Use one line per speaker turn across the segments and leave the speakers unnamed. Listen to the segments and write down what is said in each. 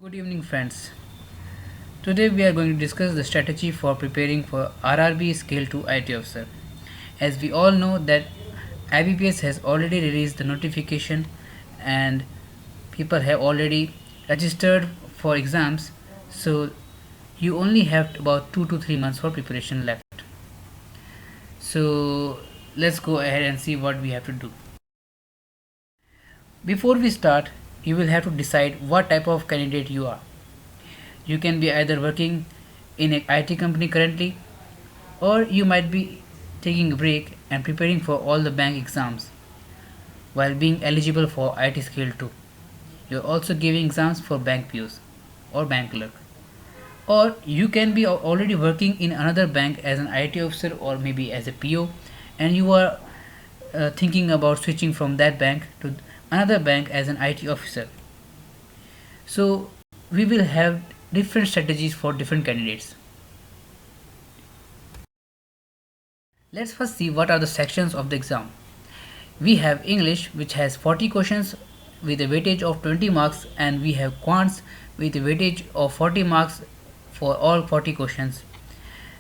Good evening, friends. Today we are going to discuss the strategy for preparing for RRB Scale 2 IT Officer. As we all know that IBPS has already released the notification and people have already registered for exams, so you only have about 2 to 3 months for preparation left. So let's go ahead and see what we have to do. Before we start, you will have to decide what type of candidate you are. You can be either working in an IT company currently, or you might be taking a break and preparing for all the bank exams while being eligible for IT Scale 2. You're also giving exams for bank POs or bank clerk. Or you can be already working in another bank as an IT officer or maybe as a PO, and you are thinking about switching from that bank to another bank as an IT officer. So we will have different strategies for different candidates. Let's first see what are the sections of the exam. We have English, which has 40 questions with a weightage of 20 marks, and we have Quants with a weightage of 40 marks for all 40 questions.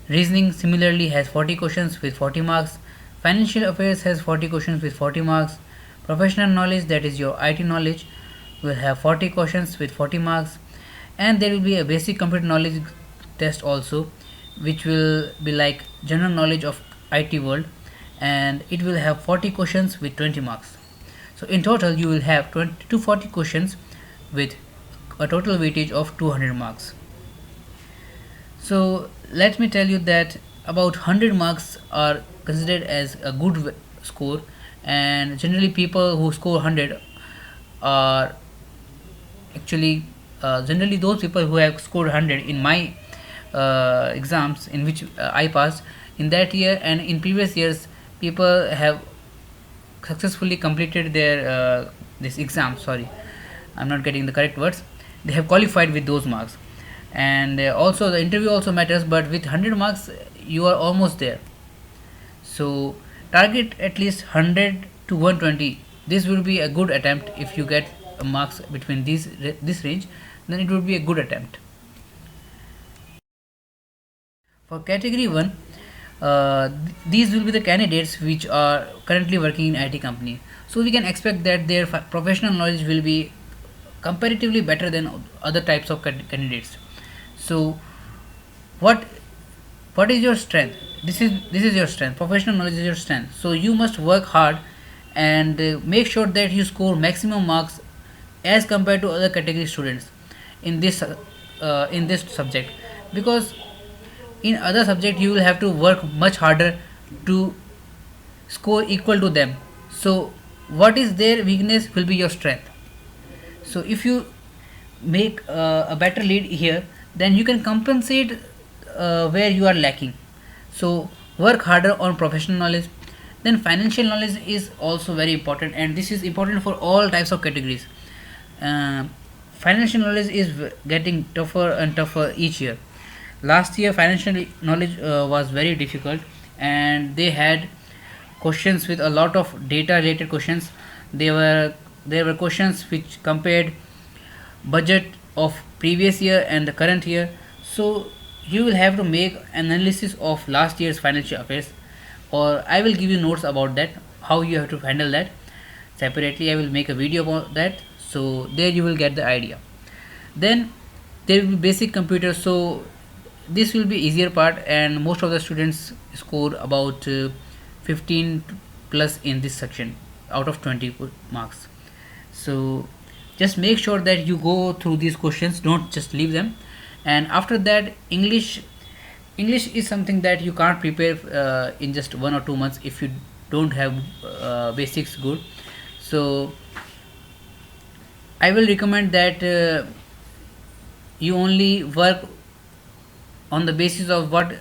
Reasoning similarly has 40 questions with 40 marks. Financial affairs has 40 questions with 40 marks. Professional knowledge, that is your IT knowledge, will have 40 questions with 40 marks. And there will be a basic computer knowledge test also, which will be like general knowledge of IT world, and it will have 40 questions with 20 marks. So in total you will have 20 to 40 questions with a total weightage of 200 marks. So let me tell you that about 100 marks are considered as a good score, and generally people who score 100 are actually generally those people who have scored 100 in my exams in which I passed in that year, and in previous years people have successfully completed their this exam. Sorry, I'm not getting the correct words. They have qualified with those marks, and also the interview also matters, but with 100 marks you are almost there. So target at least 100 to 120. This will be a good attempt. If you get marks between this range, then it would be a good attempt. For category 1, these will be the candidates which are currently working in IT company. So we can expect that their professional knowledge will be comparatively better than other types of candidates. So what what is your strength? This is your strength. Professional knowledge is your strength. So you must work hard and make sure that you score maximum marks as compared to other category students in this subject, because in other subject you will have to work much harder to score equal to them. So what is their weakness will be your strength. So if you make a better lead here, then you can compensate where you are lacking. So work harder on professional knowledge. Then financial knowledge is also very important, and this is important for all types of categories. uh, Financial knowledge is getting tougher and tougher each year. Last year financial knowledge was very difficult, and they had questions with a lot of data related questions. There were questions which compared budget of previous year and the current year. So you will have to make analysis of last year's financial affairs, or I will give you notes about that, how you have to handle that separately. I will make a video about that, so there you will get the idea. Then there will be basic computer. So this will be easier part, and most of the students score about 15 plus in this section out of 20 marks. So just make sure that you go through these questions, don't just leave them. And after that, English is something that you can't prepare in just 1 or 2 months if you don't have basics good. So I will recommend that you only work on the basis of what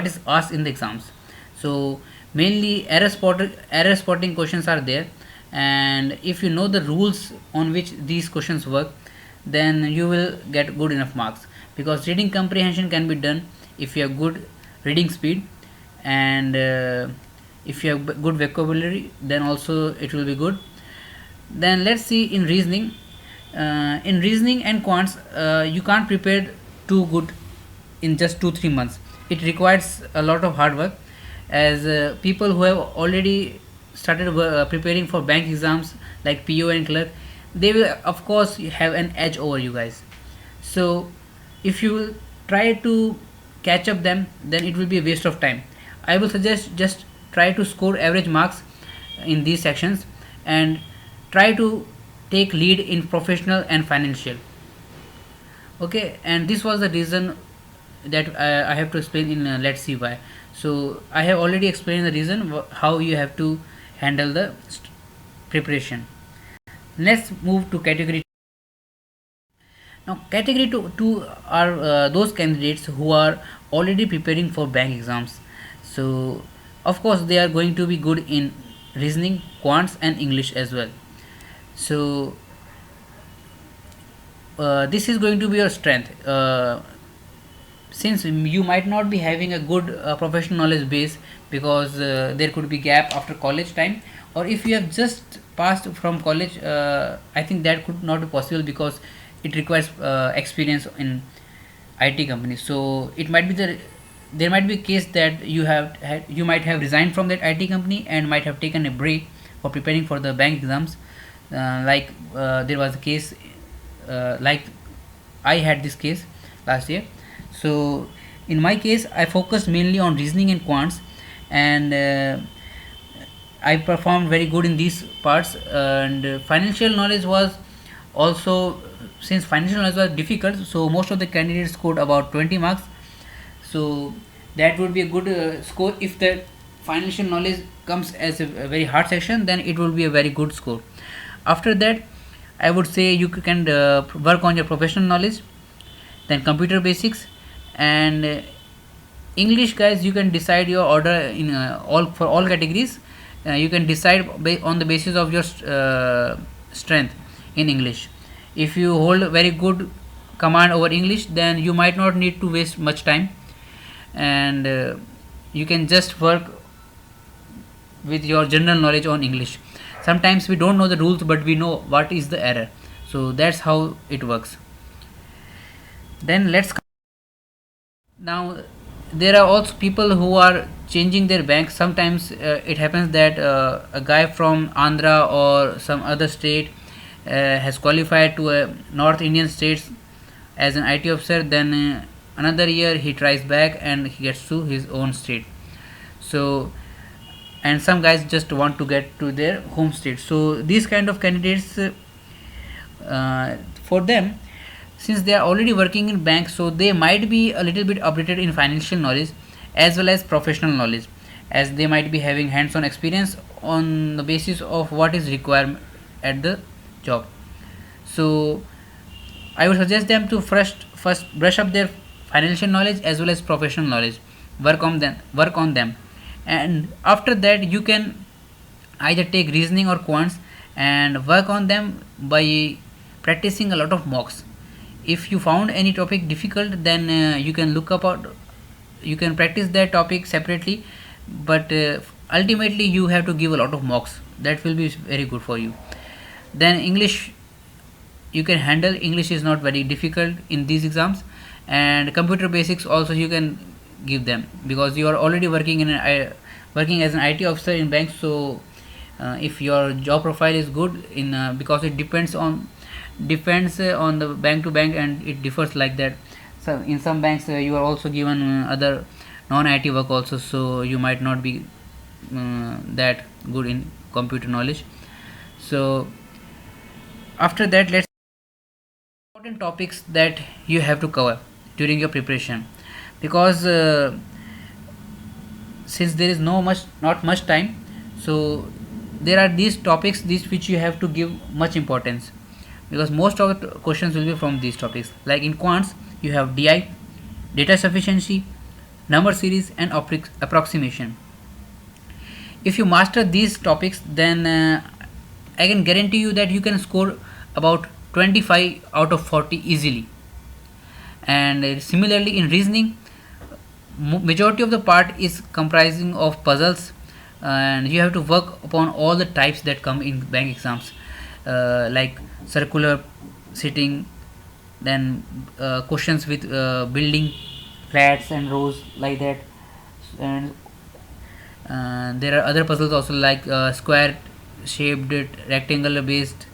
is asked in the exams. So mainly error spotting questions are there, and if you know the rules on which these questions work, then you will get good enough marks, because reading comprehension can be done if you have good reading speed, and if you have good vocabulary, then also it will be good. Then let's see in reasoning. In reasoning and quants, you can't prepare too good in just 2 3 months. It requires a lot of hard work, as people who have already started preparing for bank exams like PO and clerk, they will of course have an edge over you guys. So if you will try to catch up them, then it will be a waste of time. I will suggest just try to score average marks in these sections, and try to take lead in professional and financial. Okay, and this was the reason that I have to explain in let's see why. So I have already explained the reason how you have to handle the preparation. Let's move to category. Now, category two are those candidates who are already preparing for bank exams. So, of course, they are going to be good in reasoning, quants, and English as well. So, this is going to be your strength. Since you might not be having a good professional knowledge base, because there could be gap after college time, or if you have just passed from college, I think that could not be possible because it requires experience in IT companies. So it might be there might be a case that you might have resigned from that IT company and might have taken a break for preparing for the bank exams. There was a case like I had this case last year. So in my case, I focused mainly on reasoning and quants, and I performed very good in these parts. And financial knowledge was also, since financial knowledge was difficult, so most of the candidates scored about 20 marks. So that would be a good score. If the financial knowledge comes as a very hard section, then it will be a very good score. After that, I would say you can work on your professional knowledge, then computer basics, and English, guys. You can decide your order in all for all categories. You can decide on the basis of your strength in English. If you hold very good command over English, then you might not need to waste much time, and you can just work with your general knowledge on English. Sometimes we don't know the rules, but we know what is the error. So that's how it works. Then let's now, there are also people who are changing their bank. Sometimes it happens that a guy from Andhra or some other state has qualified to a North Indian states as an IT officer. Then another year he tries back and he gets to his own state. So, and some guys just want to get to their home state. So these kind of candidates, for them, since they are already working in banks, so they might be a little bit updated in financial knowledge as well as professional knowledge, as they might be having hands-on experience on the basis of what is required at the job. So I would suggest them to first brush up their financial knowledge as well as professional knowledge. Work on them, and after that you can either take reasoning or quants and work on them by practicing a lot of mocks. If you found any topic difficult, then you can practice that topic separately, but ultimately you have to give a lot of mocks. That will be very good for you. Then English, you can handle. English is not very difficult in these exams, and computer basics also you can give them, because you are already working as an IT officer in banks. So if your job profile is good in because it depends on the bank to bank, and it differs like that. So in some banks you are also given other non-IT work also, so you might not be that good in computer knowledge. So after that, let's important topics that you have to cover during your preparation, because since there is not much time, so there are these topics these which you have to give much importance, because most of the questions will be from these topics. Like in quants, you have DI, data sufficiency, number series, and approximation. If you master these topics, then I can guarantee you that you can score about 25 out of 40 easily. And similarly in reasoning, majority of the part is comprising of puzzles, and you have to work upon all the types that come in bank exams, like circular sitting, then questions with building flats and rows like that, and there are other puzzles also like square shaped, rectangular based.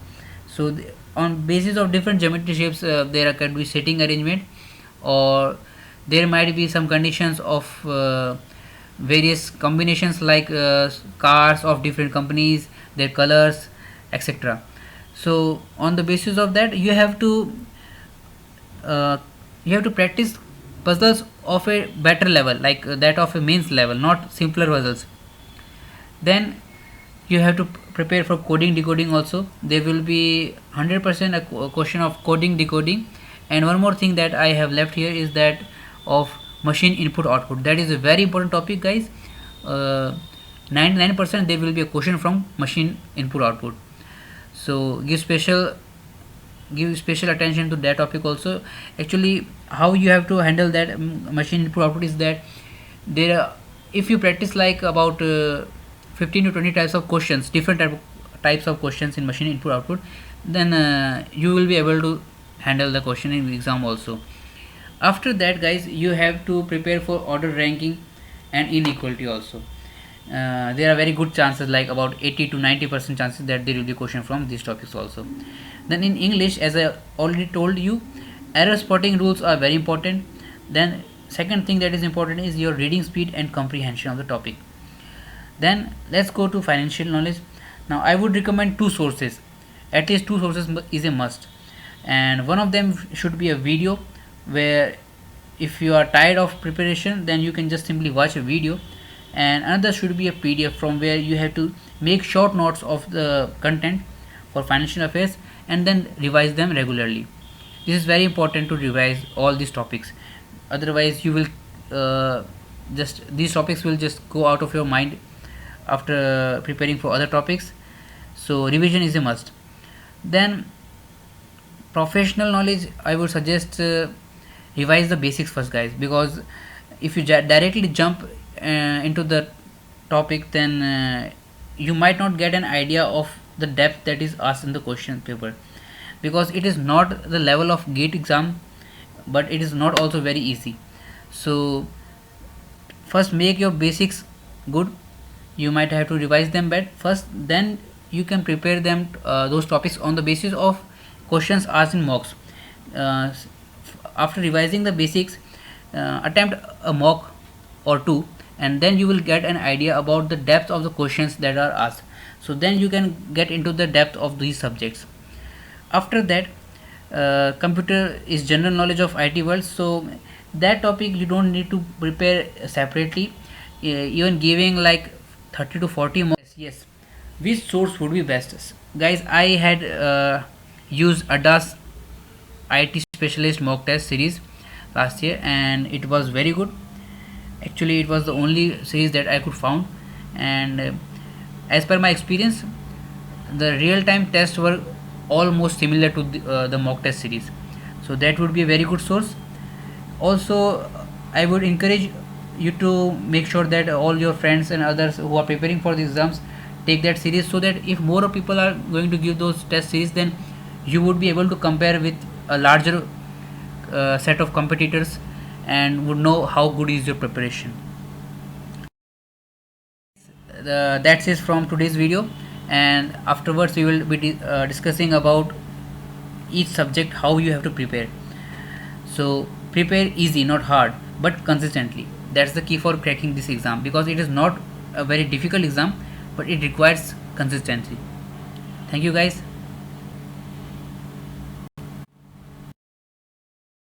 So on basis of different geometry shapes, there can be sitting arrangement, or there might be some conditions of various combinations like cars of different companies, their colors, etc. So on the basis of that, uh, you have to practice puzzles of a better level, like that of a mains level, not simpler puzzles. Then you have to prepare for coding decoding also. There will be 100% a question of coding decoding. And one more thing that I have left here is that of machine input output. That is a very important topic, guys. 99% there will be a question from machine input output. So give special attention to that topic also. Actually, how you have to handle that machine input output is that there are, if you practice like about 15 to 20 types of questions, different types of questions in machine input output, then you will be able to handle the question in exam also. After that, guys, you have to prepare for order ranking and inequality also. There are very good chances, like about 80 to 90% chances, that there will be question from these topics also. Then in English, as I already told you, error spotting rules are very important. Then second thing that is important is your reading speed and comprehension of the topic. Then let's go to financial knowledge. Now I would recommend two sources. At least two sources is a must, and one of them should be a video, where if you are tired of preparation, then you can just simply watch a video. And another should be a PDF, from where you have to make short notes of the content for financial affairs and then revise them regularly. This is very important to revise all these topics. Otherwise you will just these topics will just go out of your mind after preparing for other topics. So revision is a must. Then professional knowledge, I would suggest revise the basics first, guys, because if you directly jump into the topic, then you might not get an idea of the depth that is asked in the question paper, because it is not the level of gate exam, but it is not also very easy. So first make your basics good. You might have to revise them bit first, then you can prepare them those topics on the basis of questions asked in mocks. uh, After revising the basics, attempt a mock or two, and then you will get an idea about the depth of the questions that are asked. So then you can get into the depth of these subjects. After that, computer is general knowledge of IT world, so that topic you don't need to prepare separately. Even giving like 30 to 40 more. Yes, which source would be best, guys? I had used ADAS IT specialist mock test series last year, and it was very good. Actually, it was the only series that I could found, and as per my experience, the real time tests were almost similar to the mock test series. So that would be a very good source. Also, I would encourage you to make sure that all your friends and others who are preparing for the exams take that series, so that if more people are going to give those test series, then you would be able to compare with a larger set of competitors and would know how good is your preparation. That's it from today's video, and afterwards we will be discussing about each subject, how you have to prepare. So prepare easy, not hard, but consistently. That's the key for cracking this exam, because it is not a very difficult exam, but it requires consistency. Thank you, guys.